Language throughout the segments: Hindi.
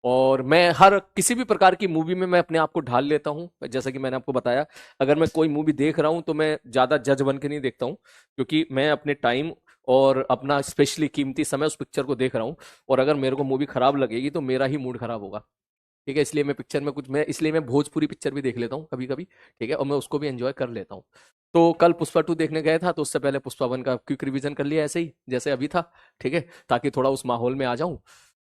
और मैं हर किसी भी प्रकार की मूवी में मैं अपने आप को ढाल लेता हूँ। जैसा कि मैंने आपको बताया, अगर मैं कोई मूवी देख रहा हूँ तो मैं ज़्यादा जज बन के नहीं देखता हूँ, क्योंकि मैं अपने टाइम और अपना स्पेशली कीमती समय उस पिक्चर को देख रहा हूँ। और अगर मेरे को मूवी खराब लगेगी तो मेरा ही मूड खराब होगा। ठीक है, इसलिए मैं पिक्चर में कुछ मैं इसलिए मैं भोजपुरी पिक्चर भी देख लेता हूँ कभी कभी। ठीक है, और मैं उसको भी एंजॉय कर लेता हूँ। तो कल पुष्पा 2 देखने गए था, तो उससे पहले पुष्पा 1 का क्विक रिवीजन कर लिया ऐसे ही जैसे अभी था। ठीक है, ताकि थोड़ा उस माहौल में आ जाऊं।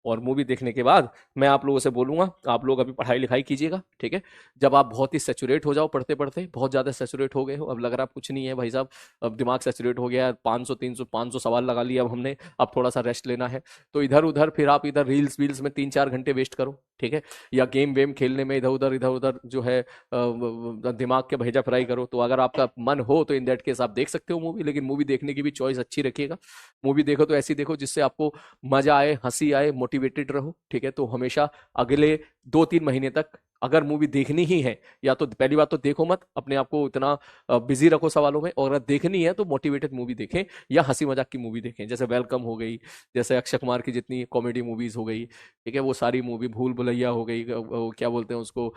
और मूवी देखने के बाद मैं आप लोगों से बोलूंगा, आप लोग अभी पढ़ाई लिखाई कीजिएगा। ठीक है, जब आप बहुत ही सेचुरेट हो जाओ पढ़ते पढ़ते, बहुत ज़्यादा सेचुरेट हो गए हो, अब लग रहा है अब कुछ नहीं है भाई साहब, अब दिमाग सेचुरेट हो गया है, 500 300 500 सवाल लगा लिया अब हमने, अब थोड़ा सा रेस्ट लेना है। तो इधर उधर फिर आप इधर रील्स वील्स में 3 4 घंटे वेस्ट करो। ठीक है, या गेम वेम खेलने में इधर उधर जो है दिमाग के भेजा फ्राई करो। तो अगर आपका मन हो तो इन दैट केस आप देख सकते हो मूवी, लेकिन मूवी देखने की भी चॉइस अच्छी रखिएगा। मूवी देखो तो ऐसी देखो जिससे आपको मजा आए, हंसी आए, मोटिवेटेड रहो। ठीक है, तो हमेशा अगले 2 3 महीने तक अगर मूवी देखनी ही है, या तो पहली बात तो देखो मत, अपने आप को इतना बिजी रखो सवालों में, और अगर देखनी है तो मोटिवेटेड मूवी देखें या हंसी मजाक की मूवी देखें, जैसे वेलकम हो गई, जैसे अक्षय कुमार की जितनी कॉमेडी मूवीज हो गई। ठीक है, वो सारी मूवी, भूल भुलैया हो गई, क्या बोलते हैं उसको,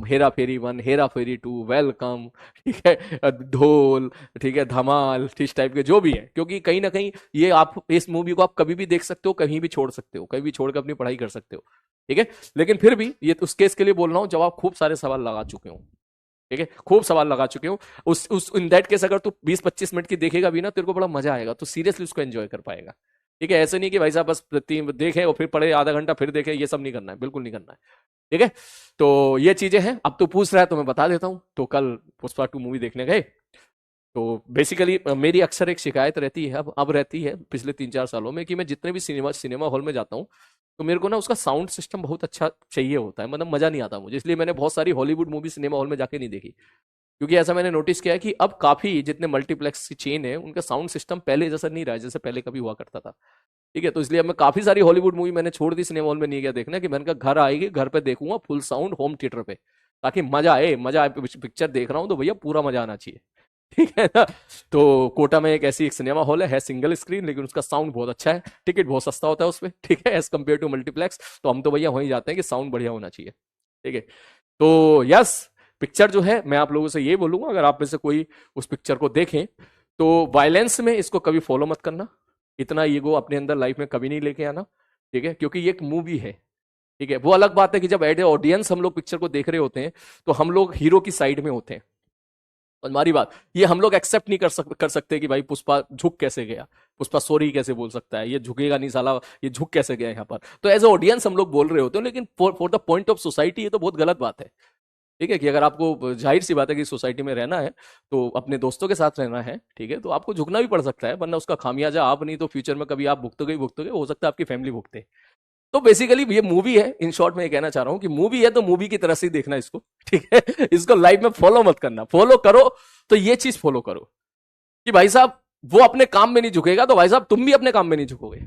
हेरा फेरी 1, हेरा फेरी 2, वेलकम। ठीक है, ढोल, ठीक है, धमाल, इस टाइप के जो भी है, क्योंकि कहीं ना कहीं ये आप इस मूवी को आप कभी भी देख सकते हो, कहीं भी छोड़ सकते हो, कहीं भी छोड़कर अपनी पढ़ाई कर सकते हो। ठीक है, लेकिन फिर भी ये उस केस के लिए बोल रहा हूं जब आप खूब सारे सवाल लगा चुके हो। ठीक है, खूब सवाल लगा चुके हो, उस इन दैट केस अगर तू 20 25 मिनट की देखेगा भी ना, तेरे को बड़ा मजा आएगा, तो सीरियसली उसको एंजॉय कर पाएगा। ठीक है, ऐसे नहीं कि भाई साहब बस तीन देखें और फिर पढ़े आधा घंटा फिर देखें, ये सब नहीं करना है, बिल्कुल नहीं करना है। ठीक है, तो ये चीजें हैं। अब तो पूछ रहा है तो मैं बता देता हूं। तो कल पुष्पा 2 मूवी देखने गए। तो बेसिकली मेरी अक्सर एक शिकायत रहती है, अब रहती है पिछले 3 4 सालों में, कि मैं जितने भी सिनेमा सिनेमा हॉल में जाता हूँ, तो मेरे को ना उसका साउंड सिस्टम बहुत अच्छा चाहिए होता है, मतलब मजा नहीं आता मुझे, इसलिए मैंने बहुत सारी हॉलीवुड मूवी सिनेमा हॉल में जाके नहीं देखी। क्योंकि ऐसा मैंने नोटिस किया है कि अब काफी जितने मल्टीप्लेक्स की चेन है, उनका साउंड सिस्टम पहले जैसा नहीं रहा है, जैसे पहले कभी हुआ करता था। ठीक है, तो इसलिए अब मैं काफी सारी हॉलीवुड मूवी मैंने छोड़ दी, सिनेमा हॉल में नहीं गया देखना, कि मैंने कहा घर आएगी, घर पे देखूंगा फुल साउंड होम थिएटर पे, ताकि मजा आए, मजा आए, पिक्चर देख रहा हूँ तो भैया पूरा मजा आना चाहिए। ठीक है ना। तो कोटा में एक ऐसी एक सिनेमा हॉल है सिंगल स्क्रीन, लेकिन उसका साउंड बहुत अच्छा है, टिकट बहुत सस्ता होता है उसमें। ठीक है, एज कम्पेयर टू मल्टीप्लेक्स, तो हम तो भैया वहीं जाते हैं कि साउंड बढ़िया होना चाहिए। ठीक है, तो यस, पिक्चर जो है मैं आप लोगों से ये बोलूंगा, अगर आप में से कोई उस पिक्चर को देखें, तो वायलेंस में इसको कभी फॉलो मत करना, इतना ईगो अपने अंदर लाइफ में कभी नहीं लेके आना। ठीक है, क्योंकि ये एक मूवी है। ठीक है, वो अलग बात है कि जब एड ए ऑडियंस हम लोग पिक्चर को देख रहे होते हैं, तो हम लोग हीरो की साइड में होते हैं। और हमारी बात ये हम लोग एक्सेप्ट नहीं कर सकते कि भाई पुष्पा झुक कैसे गया, पुष्पा सॉरी कैसे बोल सकता है, ये झुकेगा नहीं साला, ये झुक कैसे गया यहाँ पर। तो एज ए ऑडियंस हम लोग बोल रहे होते हैं, लेकिन for the point of society ये तो बहुत गलत बात है। ठीक है, कि अगर आपको जाहिर सी बात है कि सोसाइटी में रहना है, तो अपने दोस्तों के साथ रहना है, ठीक है, तो आपको झुकना भी पड़ सकता है, वरना उसका खामियाजा आप नहीं तो फ्यूचर में कभी आप भुगतोगे ही भुगतोगे, हो सकता है आपकी फैमिली भुगते। तो बेसिकली ये मूवी है, इन शॉर्ट में ये कहना चाह रहा हूं कि मूवी है तो मूवी की तरह से ही देखना इसको। ठीक है, इसको लाइफ में फॉलो मत करना, फॉलो करो तो ये चीज फॉलो करो कि भाई साहब वो अपने काम में नहीं झुकेगा, तो भाई साहब तुम भी अपने काम में नहीं झुकोगे।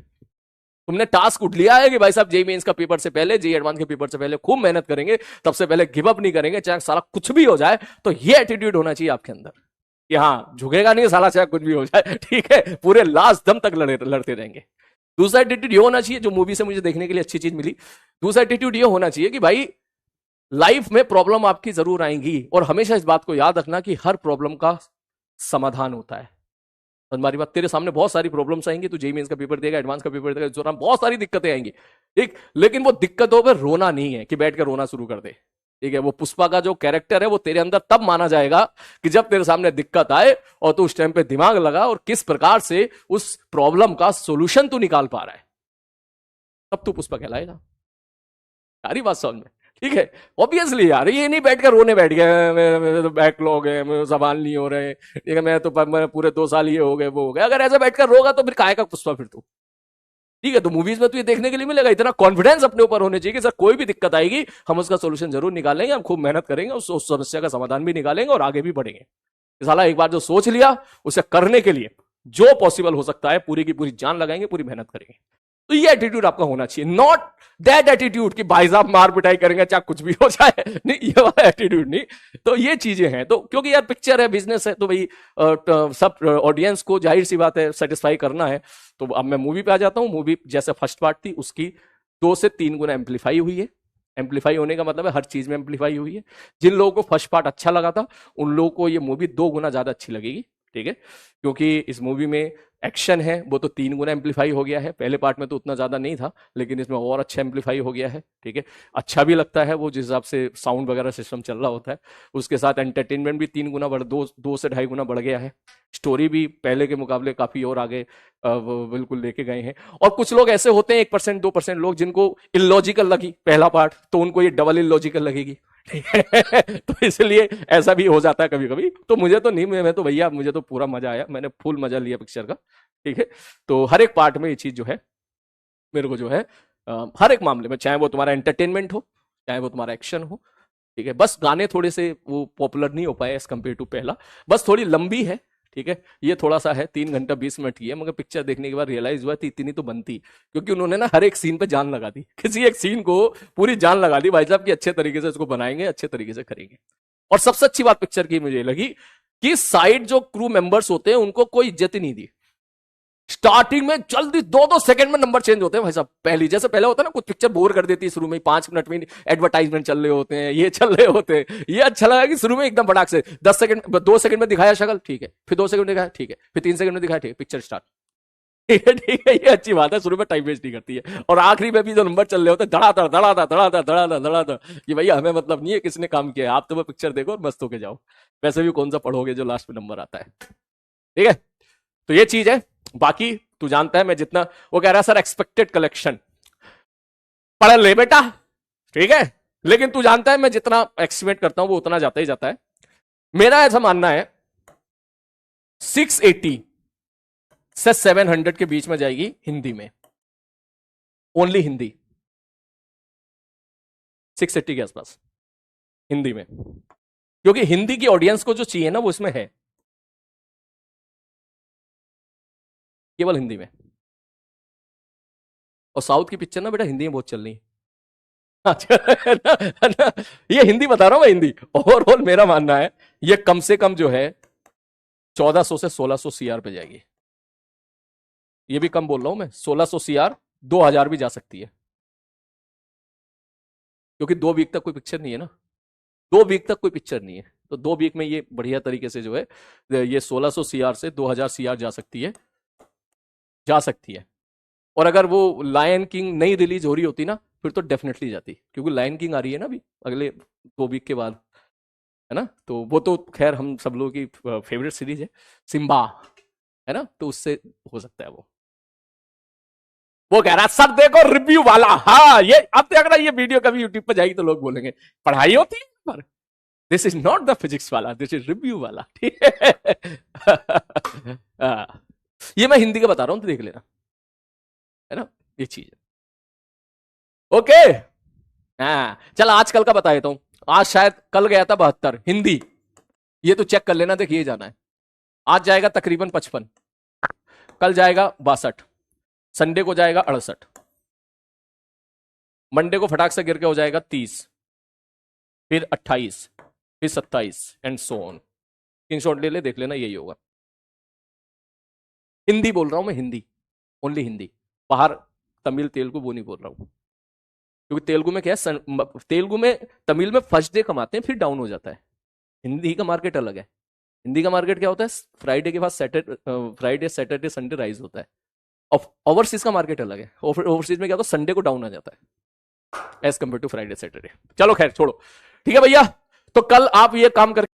तुमने टास्क उठ लिया है कि भाई साहब जेई मेंस का पेपर से पहले, जेई एडवांस के पेपर से पहले खूब मेहनत करेंगे, तब से पहले गिव अप नहीं करेंगे, चाहे सारा कुछ भी हो जाए। तो ये एटीट्यूड होना चाहिए आपके अंदर कि हाँ झुकेगा नहीं साला, चाहे कुछ भी हो जाए। ठीक है, पूरे लास्ट दम तक लड़ते रहेंगे। दूसरा एटीट्यूड ये होना चाहिए, जो मूवी से मुझे देखने के लिए अच्छी चीज मिली, दूसरा एटीट्यूड ये होना चाहिए कि भाई लाइफ में प्रॉब्लम आपकी जरूर आएंगी, और हमेशा इस बात को याद रखना कि हर प्रॉब्लम का समाधान होता है। और हमारी बात, तेरे सामने बहुत सारी प्रॉब्लम्स आएंगी, तू जेई मेंस का पेपर देगा, एडवांस का पेपर देगा, इस दौरान बहुत सारी दिक्कतें आएंगी। ठीक, लेकिन वो दिक्कतों पर रोना नहीं है कि बैठ कर रोना शुरू कर दे। ठीक है, वो पुष्पा का जो कैरेक्टर है वो तेरे अंदर तब माना जाएगा कि जब तेरे सामने दिक्कत आए और तू उस टाइम पे दिमाग लगा और किस प्रकार से उस प्रॉब्लम का सोल्यूशन तू निकाल पा रहा है, तब तू पुष्पा कहलाएगा। सारी बात समझ में। ठीक है, ऑब्वियसली यार, ये नहीं बैठ कर रोने बैठ गए मेरे तो बैकलॉग है, मेरे सवाल नहीं हो रहे। ठीक है, मैं तो मैं पूरे 2 साल ये हो गए वो हो गए, अगर ऐसा बैठकर रोगा तो फिर काहे का पुष्पा फिर तू। ठीक है, तो मूवीज में तो ये देखने के लिए मिलेगा, इतना कॉन्फिडेंस अपने ऊपर होने चाहिए कि सर कोई भी दिक्कत आएगी हम उसका सोल्यूशन जरूर निकालेंगे, हम खूब मेहनत करेंगे, उस समस्या का समाधान भी निकालेंगे और आगे भी बढ़ेंगे। साला एक बार जो सोच लिया, उसे करने के लिए जो पॉसिबल हो सकता है पूरी की पूरी जान लगाएंगे, पूरी मेहनत करेंगे। तो ये एटीट्यूड आपका होना चाहिए, नॉट दैट एटीट्यूड कि भाई साहब मार पिटाई करेंगे चाहे कुछ भी हो जाए। नहीं, ये वाला एटीट्यूड नहीं। तो ये चीजें हैं, तो क्योंकि यार पिक्चर है, बिजनेस है, तो भाई सब ऑडियंस को जाहिर सी बात है सेटिस्फाई करना है। तो अब मैं मूवी पे आ जाता हूँ। मूवी जैसे फर्स्ट पार्ट थी, उसकी 2 से 3 गुना एम्पलीफाई हुई है। एम्पलीफाई होने का मतलब है हर चीज में एम्पलीफाई हुई है। जिन लोगों को फर्स्ट पार्ट अच्छा लगा था उन लोगों को ये मूवी 2 गुना ज्यादा अच्छी लगेगी, ठीक है, क्योंकि इस मूवी में एक्शन है वो तो 3 गुना एम्पलीफाई हो गया है। पहले पार्ट में तो उतना ज्यादा नहीं था, लेकिन इसमें और अच्छा एम्पलीफाई हो गया है, ठीक है। अच्छा भी लगता है वो जिस हिसाब से साउंड वगैरह सिस्टम चल रहा होता है। उसके साथ एंटरटेनमेंट भी 3 गुना बढ़, दो से 2.5 गुना बढ़ गया है। स्टोरी भी पहले के मुकाबले काफी और आगे वो बिल्कुल लेके गए हैं। और कुछ लोग ऐसे होते हैं 1% 2% लोग जिनको इलॉजिकल लगी पहला पार्ट, तो उनको ये डबल इलॉजिकल लगेगी, ठीक है। तो इसलिए ऐसा भी हो जाता है कभी कभी। तो मुझे तो नहीं, मैं तो भैया मुझे तो पूरा मजा आया, मैंने फुल मजा लिया पिक्चर का, ठीक है। तो हर एक पार्ट में ये चीज जो है मेरे को जो है हर एक मामले में, चाहे वो तुम्हारा एंटरटेनमेंट हो चाहे वो तुम्हारा एक्शन हो, ठीक है। बस गाने थोड़े से वो पॉपुलर नहीं हो पाए एज कम्पेयर टू पहला, बस थोड़ी लंबी है, ठीक है। ये थोड़ा सा है 3 घंटा 20 मिनट की है, मगर पिक्चर देखने के बाद रियलाइज हुआ थी इतनी तो बनती, क्योंकि उन्होंने ना हर एक सीन पे जान लगा दी, किसी एक सीन को पूरी जान लगा दी भाई साहब की अच्छे तरीके से इसको बनाएंगे, अच्छे तरीके से करेंगे। और सबसे अच्छी बात पिक्चर की मुझे लगी कि साइड जो क्रू मेंबर्स होते हैं उनको कोई इज्जत ही नहीं दी। स्टार्टिंग में जल्दी 2-2 सेकंड में नंबर चेंज होते हैं भाई साहब। पहली जैसे पहले होता है ना, कुछ पिक्चर बोर कर देती है शुरू में 5 मिनट में एडवर्टाइजमेंट चल रहे होते हैं, ये चल रहे होते हैं। ये अच्छा लगा कि शुरू में एकदम फटाक से 10 सेकंड 2 सेकंड में दिखाया शक्ल, ठीक है, फिर 2 सेकंड दिखाया, ठीक है, फिर 3 सेकंड में दिखाया, ठीक है, पिक्चर स्टार्ट, ठीक है, ठीक है। ये अच्छी बात है, शुरू में टाइम वेस्ट नहीं करती है। और आखिरी में भी जो नंबर चल रहे होते हैं धड़ाधड़ धड़ाधड़ धड़ाधड़ धड़ाधड़ धड़ाधड़, कि भैया हमें मतलब नहीं है किसने काम किया है, आप तो वो पिक्चर देखो और मस्त होके जाओ। वैसे भी कौन सा पढ़ोगे जो लास्ट में नंबर आता है, ठीक है। तो ये चीज है। बाकी तू जानता है मैं जितना, वो कह रहा है सर एक्सपेक्टेड कलेक्शन, पढ़ ले बेटा, ठीक है, लेकिन तू जानता है मैं जितना एक्सपेक्ट करता हूं वो उतना जाता ही जाता है। मेरा ऐसा मानना है 680 से 700 के बीच में जाएगी हिंदी में, ओनली हिंदी, 680 के आसपास हिंदी में, क्योंकि हिंदी की ऑडियंस को जो चाहिए ना वो इसमें है, केवल हिंदी में। और साउथ की पिक्चर ना बेटा हिंदी में बहुत चल रही है। अच्छा, ना, ये हिंदी बता रहा हूं मैं, हिंदी ओवरऑल मेरा मानना है ये कम से कम जो है 1400 से 1600 सीआर पे जाएगी। ये भी कम बोल रहा हूं मैं, 1600 सीआर 2000 भी जा सकती है, क्योंकि 2 वीक तक कोई पिक्चर नहीं है ना, 2 वीक तक कोई पिक्चर नहीं है, तो 2 वीक में ये बढ़िया तरीके से जो है ये 1600 सीआर से 2000 सीआर जा सकती है, जा सकती है। और अगर वो लायन किंग नहीं रिलीज हो रही होती ना फिर तो डेफिनेटली जाती, क्योंकि लायन किंग आ रही है ना अभी अगले 2 वीक के बाद, है ना। तो वो तो खैर हम सब लोगों की फेवरेट सीरीज है सिम्बा, है ना, तो उससे हो सकता है वो कह रहा है सर देखो रिव्यू वाला, हाँ ये अब देख रहा, ये वीडियो कभी यूट्यूब पर जाएगी तो लोग बोलेंगे पढ़ाई होती है पर this is not the physics वाला, दिस इज रिव्यू वाला, ठीक है। ये मैं हिंदी का बता रहा हूं तो देख लेना, है ना, ये चीज है। ओके, हाँ चल आजकल का बता देता हूं। आज शायद कल गया था 72 हिंदी, ये तो चेक कर लेना, देखिए जाना है। आज जाएगा तकरीबन 55, कल जाएगा 62, संडे को जाएगा 68, मंडे को फटाक से गिर के हो जाएगा 30, फिर 28, फिर 27 एंड सो ऑन। स्क्रीनशॉट ले ले, देख लेना, यही होगा। हिंदी बोल रहा हूं मैं, हिंदी, ओनली हिंदी, बाहर तमिल तेलुगु वो नहीं बोल रहा हूं, क्योंकि तेलुगु में क्या है, तेलुगु में तमिल में फर्स्ट डे कमाते हैं फिर डाउन हो जाता है। हिंदी का मार्केट अलग है। हिंदी का मार्केट क्या होता है, फ्राइडे के बाद फ्राइडे सैटरडे संडे राइज होता है। और ओवरसीज का मार्केट अलग है, ओवरसीज में क्या होता है संडे को डाउन आ जाता है as compare to Friday Saturday. चलो खैर छोड़ो, ठीक है भैया। तो कल आप ये काम करके